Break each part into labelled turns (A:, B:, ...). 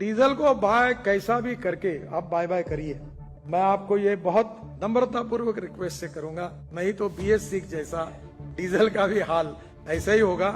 A: Diesel को bye कैसा भी करके आप बाय बाय करिए। मैं आपको ये बहुत नम्रता पूर्वक रिक्वेस्ट से करूंगा, नहीं तो BS6 जैसा डीजल का भी हाल ऐसा ही होगा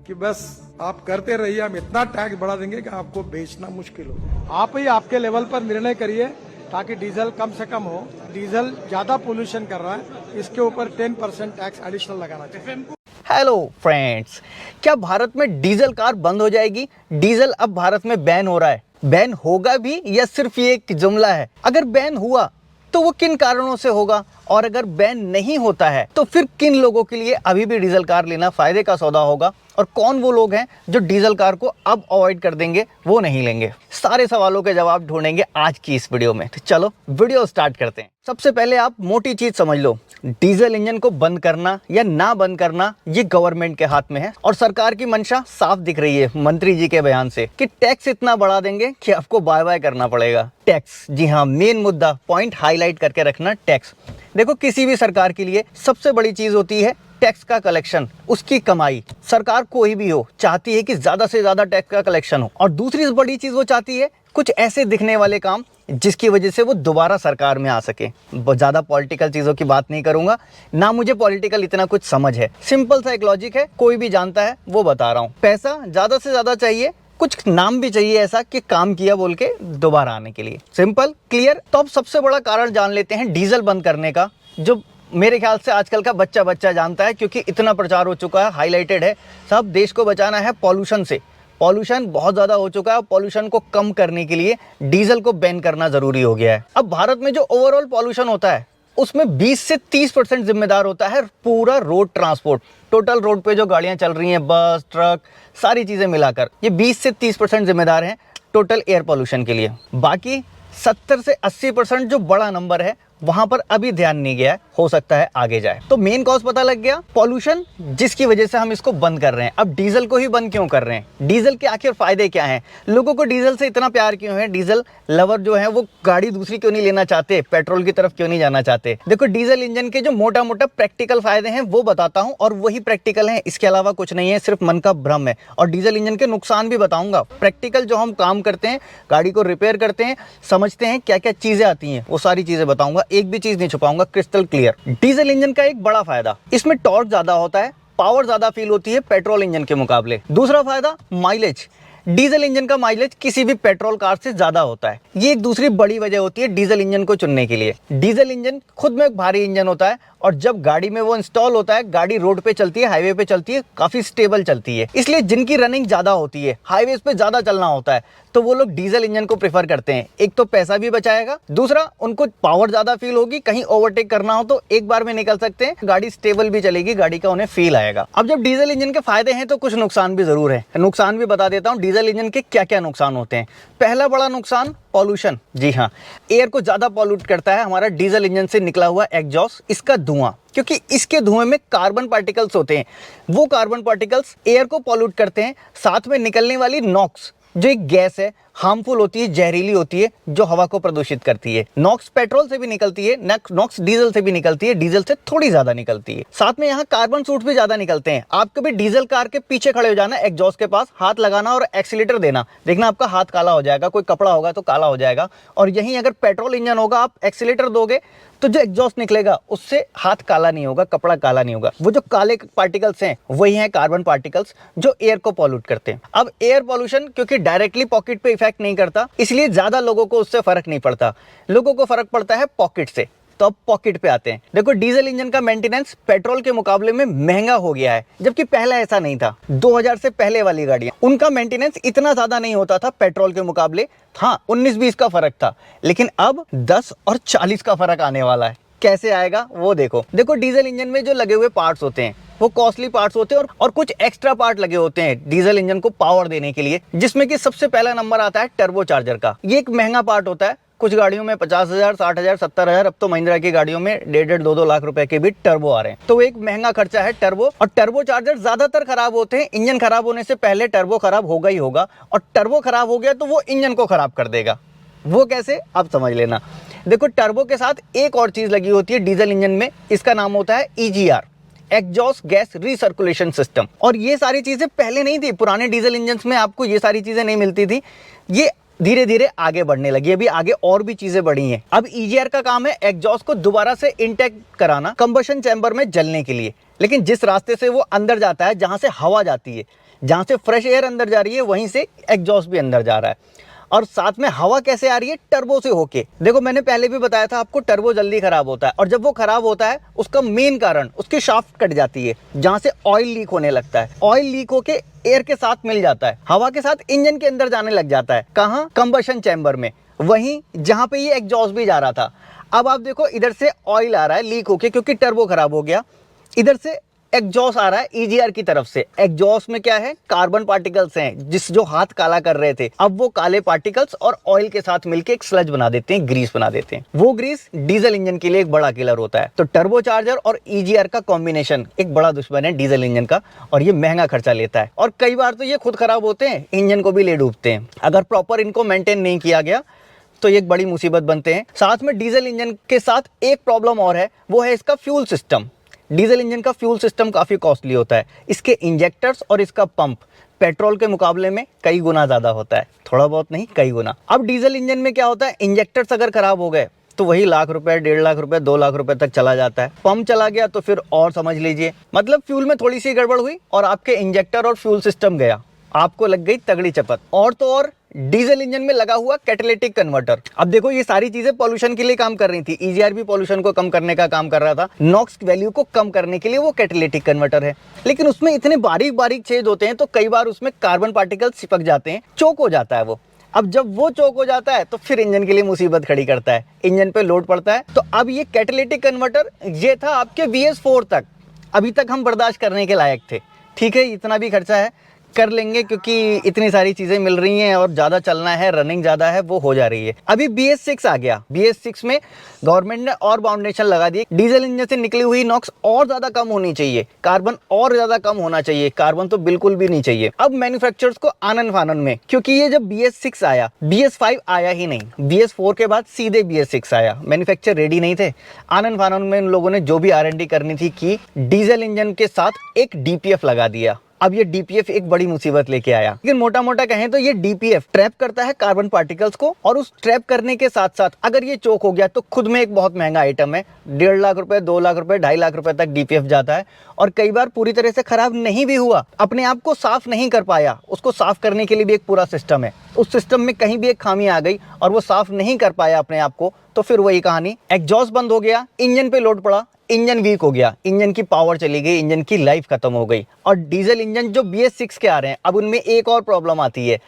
A: कि बस आप करते रहिए, हम इतना टैक्स बढ़ा देंगे कि आपको बेचना मुश्किल हो। आप ही आपके लेवल पर निर्णय करिए ताकि डीजल कम से कम हो। डीजल ज्यादा पोल्यूशन कर रहा है, इसके ऊपर 10% टैक्स एडिशनल लगाना चाहिए।
B: हेलो फ्रेंड्स, क्या भारत में डीजल कार बंद हो जाएगी? डीजल अब भारत में बैन हो रहा है। बैन होगा भी या सिर्फ ये एक जुमला है? अगर बैन हुआ तो वो किन कारणों से होगा, और अगर बैन नहीं होता है तो फिर किन लोगों के लिए अभी भी डीजल कार लेना फायदे का सौदा होगा, और कौन वो लोग हैं जो डीजल कार को अब अवॉइड कर देंगे, वो नहीं लेंगे। सारे सवालों के जवाब ढूंढेंगे आज की इस वीडियो में। तो चलो वीडियो स्टार्ट करते हैं। सबसे पहले आप मोटी चीज समझ लो, डीजल इंजन को बंद करना या ना बंद करना ये गवर्नमेंट के हाथ में है, और सरकार की मंशा साफ दिख रही है मंत्री जी के बयान से कि टैक्स इतना बढ़ा देंगे कि आपको बाय बाय करना पड़ेगा। टैक्स, जी हाँ, मेन मुद्दा, पॉइंट हाईलाइट करके रखना, टैक्स। देखो, किसी भी सरकार के लिए सबसे बड़ी चीज होती है टैक्स का कलेक्शन, उसकी कमाई। सरकार कोई भी हो चाहती है कि ज्यादा से ज्यादा टैक्स का कलेक्शन हो, और दूसरी बड़ी चीज वो चाहती है कुछ ऐसे दिखने वाले काम जिसकी वजह से वो दोबारा सरकार में आ सके। ज्यादा पॉलिटिकल चीजों की बात नहीं करूंगा, ना मुझे पॉलिटिकल इतना कुछ समझ है। सिंपल सा एक लॉजिक है, कोई भी जानता है, वो बता रहा हूं। पैसा ज्यादा से ज्यादा चाहिए, कुछ नाम भी चाहिए ऐसा कि काम किया बोल के दोबारा आने के लिए। Simple, clear. तो अब सबसे बड़ा कारण जान लेते हैं डीजल बंद करने का, जो मेरे ख्याल से आजकल का बच्चा बच्चा जानता है, क्योंकि इतना प्रचार हो चुका है, हाईलाइटेड है। सब देश को बचाना है पॉल्यूशन से। पॉल्यूशन बहुत ज्यादा हो चुका है, पॉल्यूशन को कम करने के लिए डीजल को बैन करना जरूरी हो गया है। अब भारत में जो ओवरऑल पॉल्यूशन होता है उसमें 20 से 30% जिम्मेदार होता है पूरा रोड ट्रांसपोर्ट। टोटल रोड पे जो गाड़ियां चल रही हैं, बस, ट्रक, सारी चीजें मिलाकर ये 20 से 30% जिम्मेदार हैं टोटल एयर पॉल्यूशन के लिए। बाकी 70 से 80% जो बड़ा नंबर है वहां पर अभी ध्यान नहीं गया है, हो सकता है आगे जाए। तो मेन कॉज पता लग गया, पॉल्यूशन, जिसकी वजह से हम इसको बंद कर रहे हैं। अब डीजल को ही बंद क्यों कर रहे हैं? डीजल के आखिर फायदे क्या हैं? लोगों को डीजल से इतना प्यार क्यों है? डीजल लवर जो है वो गाड़ी दूसरी क्यों नहीं लेना चाहते, पेट्रोल की तरफ क्यों नहीं जाना चाहते? देखो, डीजल इंजन के जो मोटा मोटा प्रैक्टिकल फायदे हैं वो बताता हूं, और वही प्रैक्टिकल है, इसके अलावा कुछ नहीं है, सिर्फ मन का भ्रम है। और डीजल इंजन के नुकसान भी बताऊंगा। प्रैक्टिकल जो हम काम करते हैं, गाड़ी को रिपेयर करते हैं, समझते हैं क्या क्या चीजें आती हैं, वो सारी चीजें बताऊंगा। एक भी चीज नहीं छुपाऊंगा, क्रिस्टल क्लियर। डीजल इंजन का एक बड़ा फायदा, इसमें टॉर्क ज्यादा होता है, पावर ज्यादा फील होती है पेट्रोल इंजन के मुकाबले। दूसरा फायदा, माइलेज। डीजल इंजन का माइलेज किसी भी पेट्रोल कार से ज्यादा होता है। ये एक दूसरी बड़ी वजह होती है डीजल इंजन को चुनने के लिए। डीजल इंजन खुद में एक भारी इंजन होता है, और जब गाड़ी में वो इंस्टॉल होता है, गाड़ी रोड पे चलती है, हाईवे पे चलती है, काफी स्टेबल चलती है। इसलिए जिनकी रनिंग ज्यादा होती है, हाईवे पे ज्यादा चलना होता है, तो वो लोग डीजल इंजन को प्रेफर करते हैं। एक तो पैसा भी बचाएगा, दूसरा उनको पावर ज्यादा फील होगी, कहीं ओवरटेक करना हो तो एक बार में निकल सकते हैं, गाड़ी स्टेबल भी चलेगी, गाड़ी का उन्हें फील आएगा। अब जब डीजल इंजन के फायदे हैं तो कुछ नुकसान भी जरूर है। नुकसान भी बता देता हूं, डीजल इंजन के क्या क्या नुकसान होते हैं। पहला बड़ा नुकसान, पॉल्यूशन। जी हाँ, एयर को ज्यादा पॉल्यूट करता है हमारा डीजल इंजन से निकला हुआ एग्जॉस्ट, इसका धुआं, क्योंकि इसके धुएं में कार्बन पार्टिकल्स होते हैं। वो कार्बन पार्टिकल्स एयर को पॉल्यूट करते हैं। साथ में निकलने वाली नॉक्स, जो एक गैस है, हार्मफुल होती है, जहरीली होती है, जो हवा को प्रदूषित करती है। नॉक्स पेट्रोल से भी निकलती है, नॉक्स डीजल से भी निकलती है, डीजल से थोड़ी ज्यादा निकलती है। साथ में यहाँ कार्बन सूट भी ज्यादा निकलते हैं। आप कभी डीजल कार के पीछे खड़े हो जाना, एग्जॉस्ट के पास हाथ लगाना और एक्सीलेटर देना, देखना आपका हाथ काला हो जाएगा, कोई कपड़ा होगा तो काला हो जाएगा। और यहीं अगर पेट्रोल इंजन होगा, आप एक्सीलेटर दोगे तो जो एग्जॉस्ट निकलेगा उससे हाथ काला नहीं होगा, कपड़ा काला नहीं होगा। वो जो काले पार्टिकल्स हैं वही हैं कार्बन पार्टिकल्स, जो एयर को पॉल्यूट करते हैं। अब एयर पॉल्यूशन क्योंकि डायरेक्टली पॉकेट पे इफेक्ट नहीं करता, इसलिए ज्यादा लोगों को उससे फर्क नहीं पड़ता। लोगों को फर्क पड़ता है पॉकेट से। तो अब पॉकेट पे आते हैं। देखो, डीजल इंजन का मेंटेनेंस पेट्रोल के मुकाबले में महंगा हो गया है, जबकि पहले ऐसा नहीं था। 2000 से पहले वाली गाड़ियां, उनका मेंटेनेंस इतना ज्यादा नहीं होता था पेट्रोल के मुकाबले। हाँ, 19-20 का फर्क था, लेकिन अब 10 और 40 का फर्क आने वाला है। कैसे आएगा वो देखो। डीजल इंजन में जो लगे हुए पार्ट्स होते हैं वो कॉस्टली पार्ट्स होते हैं, और कुछ एक्स्ट्रा पार्ट लगे होते हैं डीजल इंजन को पावर देने के लिए, जिसमें कि सबसे पहला नंबर आता है टर्बो चार्जर का। ये एक महंगा पार्ट होता है। कुछ गाड़ियों में 50,000, 60,000, 70,000, अब तो महिंद्रा की गाड़ियों में 1.5-2 लाख रुपए के भी टर्बो आ रहे हैं। तो एक महंगा खर्चा है टर्बो, और टर्बो चार्जर ज्यादातर खराब होते हैं। इंजन खराब होने से पहले टर्बो खराब होगा ही होगा, और टर्बो खराब हो गया तो वो इंजन को खराब कर देगा। वो कैसे, आप समझ लेना। देखो, टर्बो के साथ एक और चीज लगी होती है डीजल इंजन में, इसका नाम होता है EGR, exhaust gas recirculation system. और ये सारी चीजें पहले नहीं थी, पुराने डीजल इंजन में आपको ये सारी चीजें नहीं मिलती थी। ये धीरे धीरे आगे बढ़ने लगी। अभी आगे और भी चीजें बढ़ी हैं। अब ईजीआर का काम है एग्जॉस्ट को दोबारा से इंटेक कराना कंबशन चैम्बर में जलने के लिए। लेकिन जिस रास्ते से वो अंदर जाता है, जहां से हवा जाती है, जहां से फ्रेश एयर अंदर जा रही है, वहीं से एग्जॉस्ट भी अंदर जा रहा है। और साथ में हवा कैसे आ रही है? टर्बो से होके। देखो मैंने पहले भी बताया था आपको, टर्बो जल्दी खराब होता है, और जब वो खराब होता है उसका मेन कारण उसकी शाफ्ट कट जाती है, जहां से ऑयल लीक होने लगता है। ऑयल लीक होके एयर के साथ मिल जाता है, हवा के साथ इंजन के अंदर जाने लग जाता है। कहां? कंबशन चैम्बर में, वहीं जहां पे ये एग्जॉस्ट भी जा रहा था। अब आप देखो इधर से ऑयल आ रहा है लीक होके, क्योंकि टर्बो खराब हो गया। इधर से एग्जॉस्ट आ रहा है ईजीआर की तरफ से। एग्जॉस्ट में क्या है? कार्बन पार्टिकल्स हैं, जो हाथ काला कर रहे थे। अब वो काले पार्टिकल्स और ऑयल के साथ मिलके एक स्लज बना देते हैं, ग्रीस बना देते हैं। वो ग्रीस डीजल इंजन के लिए एक बड़ा किलर होता है। तो टर्बोचार्जर और ईजीआर का कॉम्बिनेशन एक बड़ा दुश्मन है डीजल इंजन का, और ये महंगा खर्चा लेता है। और कई बार तो ये खुद खराब होते हैं, इंजन को भी ले डूबते हैं। अगर प्रॉपर इनको मेंटेन नहीं किया गया तो ये एक बड़ी मुसीबत बनते हैं। साथ में डीजल इंजन के साथ एक प्रॉब्लम और है, वो है इसका फ्यूल सिस्टम। डीजल इंजन का फ्यूल सिस्टम काफ़ी कॉस्टली होता है। इसके इंजेक्टर्स और इसका पंप पेट्रोल के मुकाबले में कई गुना ज़्यादा होता है, थोड़ा बहुत नहीं, कई गुना। अब डीजल इंजन में क्या होता है? इंजेक्टर्स अगर खराब हो गए तो वही लाख रुपए, 1.5 लाख रुपए, 2 लाख रुपए तक चला जाता है। पंप चला गया तो फिर और समझ लीजिए, मतलब फ्यूल में थोड़ी सी गड़बड़ हुई और आपके इंजेक्टर और फ्यूल सिस्टम गया, आपको लग गई तगड़ी चपत। और तो और डीजल इंजन में लगा हुआ कैटालिटिक कन्वर्टर। अब देखो ये सारी चीजें पॉल्यूशन के लिए काम कर रही थी। ईजीआर भी पॉल्यूशन को कम करने का काम कर रहा था, नॉक्स वैल्यू को कम करने के लिए वो कैटालिटिक कन्वर्टर है। लेकिन उसमें इतने बारीक बारीक छेद होते हैं तो कई बार उसमें कार्बन पार्टिकल्स चिपक जाते हैं, चोक हो जाता है वो। अब जब वो चोक हो जाता है तो फिर इंजन के लिए मुसीबत खड़ी करता है, इंजन पे लोड पड़ता है। तो अब ये कैटालिटिक कन्वर्टर ये था आपके VS4 तक, अभी तक हम बर्दाश्त करने के लायक थे। ठीक है, इतना भी खर्चा है, कर लेंगे, क्योंकि इतनी सारी चीजें मिल रही हैं और ज्यादा चलना है, रनिंग ज्यादा है, वो हो जा रही है। अभी BS6 आ गया। BS6 में गवर्नमेंट ने और बाउंडेशन लगा दी। डीजल इंजन से निकली हुई नॉक्स और ज्यादा कम होनी चाहिए, कार्बन और ज्यादा कम होना चाहिए, कार्बन तो बिल्कुल भी नहीं चाहिए। अब मैन्युफैक्चरर्स को आनन फानन में, क्योंकि ये जब BS6 आया, BS5 आया ही नहीं, BS4 के बाद सीधे BS6 आया। मैन्युफैक्चर रेडी नहीं थे, आनन फानन में इन लोगों ने जो भी R&D करनी थी की, डीजल इंजन के साथ एक DPF लगा दिया। अब ये DPF एक बड़ी मुसीबत लेके आया। लेकिन मोटा मोटा कहें तो ये DPF ट्रैप करता है कार्बन पार्टिकल्स को, और उस ट्रैप करने के साथ साथ अगर ये चोक हो गया तो खुद में एक बहुत महंगा आइटम है। 1.5 लाख रुपए, 2 लाख रुपए, 2.5 लाख रुपए तक DPF जाता है। और कई बार पूरी तरह से खराब नहीं भी हुआ, अपने आप को साफ नहीं कर पाया, उसको साफ करने के लिए भी एक पूरा सिस्टम है। उस सिस्टम में कहीं भी एक खामी आ गई और वो साफ नहीं कर पाया अपने आप को, तो फिर वही कहानी, एग्जॉस्ट बंद हो गया, इंजन पे लोड पड़ा, इंजन वीक हो गया, इंजन की पावर चली गई, इंजन की लाइफ खत्म हो गई। और डीजल इंजन जो BS6 के आ रहे हैं, अब उनमें एक और प्रॉब्लम आती है,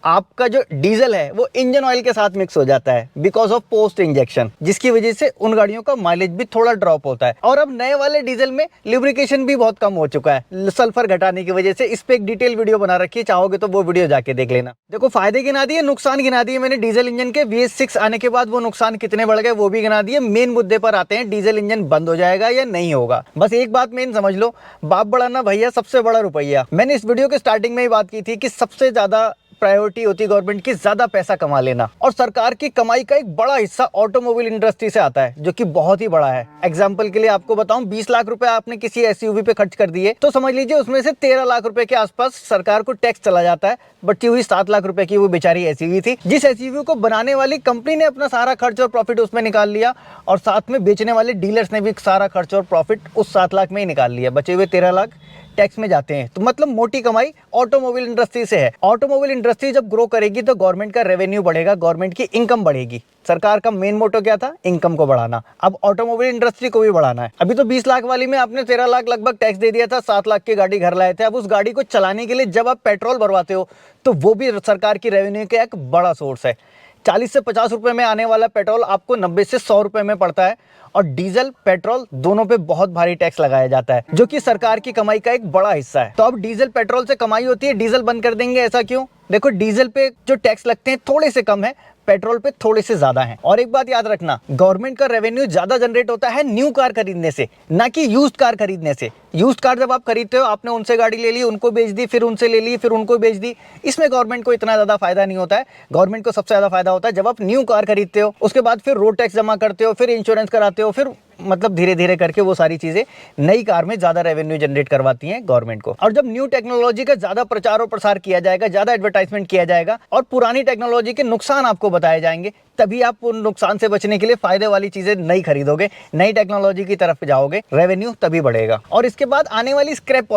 B: आपका जो डीजल है वो इंजन ऑयल के साथ मिक्स हो जाता है बिकॉज ऑफ पोस्ट इंजेक्शन, जिसकी वजह से उन गाड़ियों का माइलेज भी थोड़ा ड्रॉप होता है। और अब नए वाले डीजल में लुब्रिकेशन भी बहुत कम हो चुका है सल्फर घटाने की वजह से। इस पे एक डिटेल वीडियो बना रखी है, चाहोगे तो वो वीडियो जाके देख लेना। देखो फायदे गिना दिए, नुकसान गिना दिए मैंने डीजल इंजन के। BS6 आने के बाद वो नुकसान कितने बढ़ गए वो भी गिना दिए। मेन मुद्दे पर आते हैं, डीजल इंजन बंद हो जाएगा या नहीं होगा। बस एक बात मेन समझ लो, बाप बड़ा ना भैया, सबसे बड़ा रुपया। मैंने इस वीडियो के स्टार्टिंग में ही बात की थी कि सबसे ज्यादा प्रायोरिटी होती है गवर्नमेंट की ज्यादा पैसा कमा लेना, और सरकार की कमाई का एक बड़ा हिस्सा ऑटोमोबाइल इंडस्ट्री से आता है, जो कि बहुत ही बड़ा है। एग्जांपल के लिए आपको बताऊं, 20 लाख रुपए आपने किसी SUV पे खर्च कर दिए तो समझ लीजिए उसमें से 13 लाख रुपए के आसपास सरकार को टैक्स चला जाता है। बची हुई 7 लाख रुपए की वो बेचारी SUV थी, जिस SUV को बनाने वाली कंपनी ने अपना सारा खर्च और प्रॉफिट उसमें निकाल लिया, और साथ में बेचने वाले डीलर्स ने भी सारा खर्च और प्रॉफिट उस 7 लाख में ही निकाल लिया। बचे हुए 13 लाख टैक्स में जाते हैं। तो मतलब मोटी कमाई ऑटोमोबाइल इंडस्ट्री से है। ऑटोमोबाइल इंडस्ट्री जब ग्रो करेगी तो गवर्नमेंट का रेवेन्यू बढ़ेगा, गवर्नमेंट की इनकम बढ़ेगी। सरकार का मेन मोटो क्या था? इनकम को बढ़ाना। अब ऑटोमोबाइल इंडस्ट्री को भी बढ़ाना है। अभी तो 20 लाख वाली में आपने 13 लाख लगभग टैक्स दे दिया था, 7 लाख की गाड़ी घर लाए थे। अब उस गाड़ी को चलाने के लिए जब आप पेट्रोल भरवाते हो तो वो भी सरकार की रेवेन्यू का एक बड़ा सोर्स है। 40 से 50 रुपए में आने वाला पेट्रोल आपको 90 से 100 रुपए में पड़ता है, और डीजल पेट्रोल दोनों पे बहुत भारी टैक्स लगाया जाता है, जो कि सरकार की कमाई का एक बड़ा हिस्सा है। तो अब डीजल पेट्रोल से कमाई होती है, डीजल बंद कर देंगे, ऐसा क्यों? देखो डीजल पे जो टैक्स लगते हैं थोड़े से कम है, पेट्रोल पे थोड़े से ज्यादा हैं। और एक बात याद रखना, गवर्नमेंट का रेवेन्यू ज्यादा जनरेट होता है न्यू कार खरीदने से, ना कि यूज्ड कार खरीदने से। यूज्ड कार जब आप खरीदते हो, आपने उनसे गाड़ी ले ली, उनको बेच दी, फिर उनसे ले ली, फिर उनको बेच दी, इसमें गवर्नमेंट को इतना ज्यादा फायदा नहीं होता है। गवर्नमेंट को सबसे ज्यादा फायदा होता है जब आप न्यू कार खरीदते हो, उसके बाद फिर रोड टैक्स जमा करते हो, फिर इंश्योरेंस कराते हो, फिर मतलब धीरे धीरे करके वो सारी चीज़ें नई कार में ज़्यादा रेवेन्यू जनरेट करवाती हैं गवर्नमेंट को। और जब न्यू टेक्नोलॉजी का ज़्यादा प्रचार और प्रसार किया जाएगा, ज़्यादा एडवर्टाइजमेंट किया जाएगा और पुरानी टेक्नोलॉजी के नुकसान आपको बताए जाएंगे, तभी आप उन नुकसान से बचने के लिए फायदे वाली चीज़ें नई खरीदोगे, नई टेक्नोलॉजी की तरफ जाओगे, रेवेन्यू तभी बढ़ेगा। और इसके बाद आने वाली स्क्रैप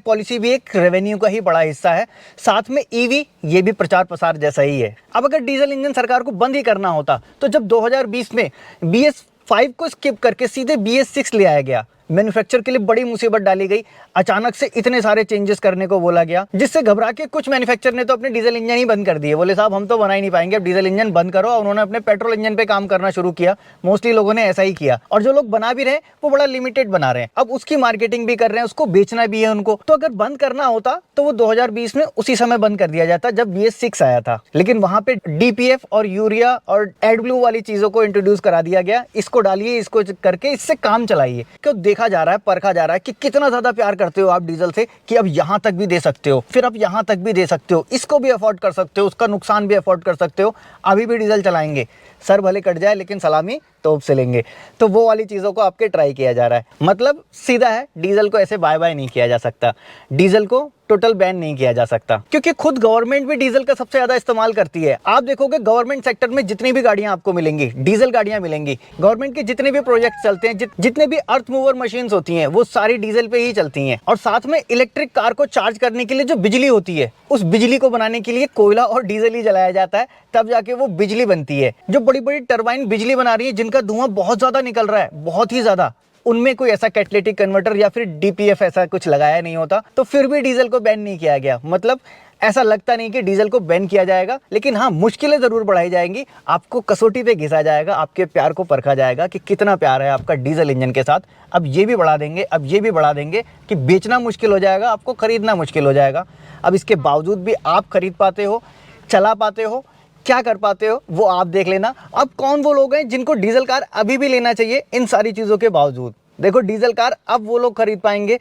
B: पॉलिसी भी एक रेवेन्यू का ही बड़ा हिस्सा है। साथ में ईवी, ये भी प्रचार प्रसार जैसा ही है। अब अगर डीजल इंजन सरकार को बंद ही करना होता तो जब 2020 में BS5 को स्किप करके सीधे BS6 ले आया गया, मैन्युफैक्चर के लिए बड़ी मुसीबत डाली गई। अचानक से इतने सारे चेंजेस करने को बोला गया, जिससे घबरा के कुछ मैन्युफैक्चर ने तो अपने डीजल इंजन ही बंद कर दिए। बोले साहब हम तो बना ही नहीं पाएंगे, अब डीजल इंजन बंद करो। और उन्होंने अपने पेट्रोल इंजन पे काम करना शुरू किया। मोस्टली लोगों ने ऐसा ही किया, और जो लोग बना भी रहे वो बड़ा लिमिटेड बना रहे हैं। अब उसकी मार्केटिंग भी कर रहे हैं, उसको बेचना भी है उनको। तो अगर बंद करना होता तो वो 2020 में उसी समय बंद कर दिया जाता जब BS6 आया था। लेकिन वहां पे DPF और यूरिया और एडब्लू वाली चीजों को इंट्रोड्यूस करा दिया गया। इसको डालिए, इसको करके इससे काम चलाइए। क्यों देखा जा रहा है, परखा जा रहा है कि कितना ज्यादा प्यार करते हो आप डीजल से, कि अब यहां तक भी दे सकते हो, फिर अब यहां तक भी दे सकते हो, इसको भी अफोर्ड कर सकते हो, उसका नुकसान भी अफोर्ड कर सकते हो, अभी भी डीजल चलाएंगे। सर भले कट जाए लेकिन सलामी तोप से लेंगे। तो वो वाली चीज़ों को आपके ट्राई किया जा रहा है। मतलब सीधा है, डीजल को ऐसे बाय बाय नहीं किया जा सकता, डीजल को टोटल बैन नहीं किया जा सकता, क्योंकि खुद गवर्नमेंट भी डीजल का सबसे ज्यादा इस्तेमाल करती है। आप देखोगे गवर्नमेंट सेक्टर में जितनी भी गाड़ियां आपको मिलेंगी, डीजल गाड़ियां मिलेंगी। गवर्नमेंट के जितने भी प्रोजेक्ट चलते हैं, जितने भी अर्थ मूवर मशीन्स होती हैं, वो सारी डीजल पे ही चलती हैं। और साथ में इलेक्ट्रिक कार को चार्ज करने के लिए जो बिजली होती है, उस बिजली को बनाने के लिए कोयला और डीजल ही जलाया जाता है, तब जाके वो बिजली बनती है। जो बड़ी बड़ी टरबाइन बिजली बना रही है, जिनका धुआं बहुत ज्यादा निकल रहा है, बहुत ही ज्यादा, उनमें कोई ऐसा कैटालिटिक कन्वर्टर या फिर DPF ऐसा कुछ लगाया नहीं होता, तो फिर भी डीजल को बैन नहीं किया गया। मतलब ऐसा लगता नहीं कि डीजल को बैन किया जाएगा, लेकिन हाँ, मुश्किलें जरूर बढ़ाई जाएंगी। आपको कसौटी पे घिसा जाएगा, आपके प्यार को परखा जाएगा कि कितना प्यार है आपका डीजल इंजन के साथ। अब ये भी बढ़ा देंगे, अब ये भी बढ़ा देंगे कि बेचना मुश्किल हो जाएगा, आपको खरीदना मुश्किल हो जाएगा। अब इसके बावजूद भी आप खरीद पाते हो, चला पाते हो, क्या कर पाते हो वो आप देख लेना। अब कौन वो लोग हैं जिनको डीजल कार अभी भी लेना चाहिए इन सारी चीज़ों के बावजूद? देखो, डीजल कार अब वो लोग खरीद पाएंगे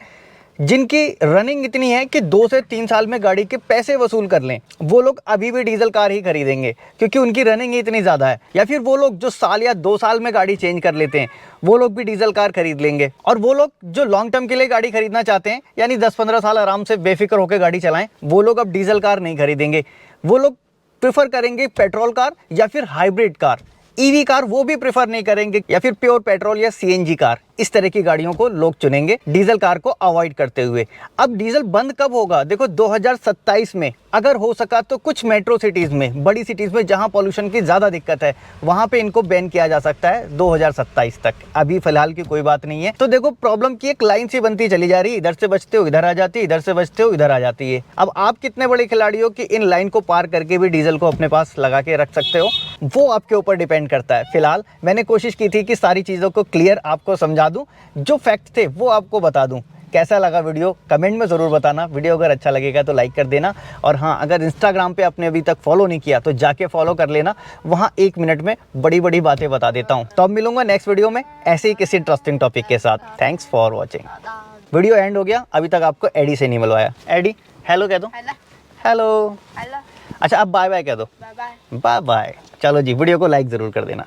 B: जिनकी रनिंग इतनी है कि 2 से 3 साल में गाड़ी के पैसे वसूल कर लें। वो लोग अभी भी डीजल कार ही खरीदेंगे, क्योंकि उनकी रनिंग ही इतनी ज़्यादा है। या फिर वो लोग जो साल या 2 साल में गाड़ी चेंज कर लेते हैं, वो लोग भी डीजल कार खरीद लेंगे। और वो लोग जो लॉन्ग टर्म के लिए गाड़ी खरीदना चाहते हैं, यानी 10-15 साल आराम से बेफिक्र होकर गाड़ी चलाएं, वो लोग अब डीजल कार नहीं खरीदेंगे। वो लोग प्रेफर करेंगे पेट्रोल कार या फिर हाइब्रिड कार। ईवी कार वो भी प्रेफर नहीं करेंगे, या फिर प्योर पेट्रोल या CNG कार। इस तरह की गाड़ियों को लोग चुनेंगे डीजल कार को अवॉइड करते हुए। अब डीजल बंद कब होगा? देखो, 2027 में अगर हो सका तो कुछ मेट्रो सिटीज में, बड़ी सिटीज में जहां पॉल्यूशन की ज्यादा दिक्कत है, वहां पे इनको बैन किया जा सकता है 2027 तक। अभी फिलहाल की कोई बात नहीं है। तो देखो, प्रॉब्लम की एक लाइन सी बनती चली जा रही है। इधर से बचते हो इधर आ जाती है, इधर से बचते हो इधर आ जाती है। अब आप कितने बड़े खिलाड़ी हो कि इन लाइन को पार करके भी डीजल को अपने पास लगा के रख सकते हो, वो आपके ऊपर डिपेंड करता है। फिलहाल मैंने कोशिश की थी कि सारी चीजों को क्लियर आपको समझा दूं, जो फैक्ट थे वो आपको बता दूं। कैसा लगा वीडियो कमेंट में ज़रूर बताना। वीडियो अगर अच्छा लगेगा तो लाइक कर देना। और हाँ, अगर इंस्टाग्राम पे आपने अभी तक फॉलो नहीं किया तो जाके फॉलो कर लेना, वहाँ 1 मिनट में बड़ी बड़ी बातें बता देता हूँ। तो अब मिलूंगा नेक्स्ट वीडियो में ऐसे ही किसी इंटरेस्टिंग टॉपिक के साथ। Thanks for watching. Video and हो गया, अभी तक आपको एडी से नहीं मिलवाया। एडी हेलो कह दो। हेलो। अच्छा, अब बाय बाय कह दो। Bye bye. चलो जी, वीडियो को लाइक ज़रूर कर देना।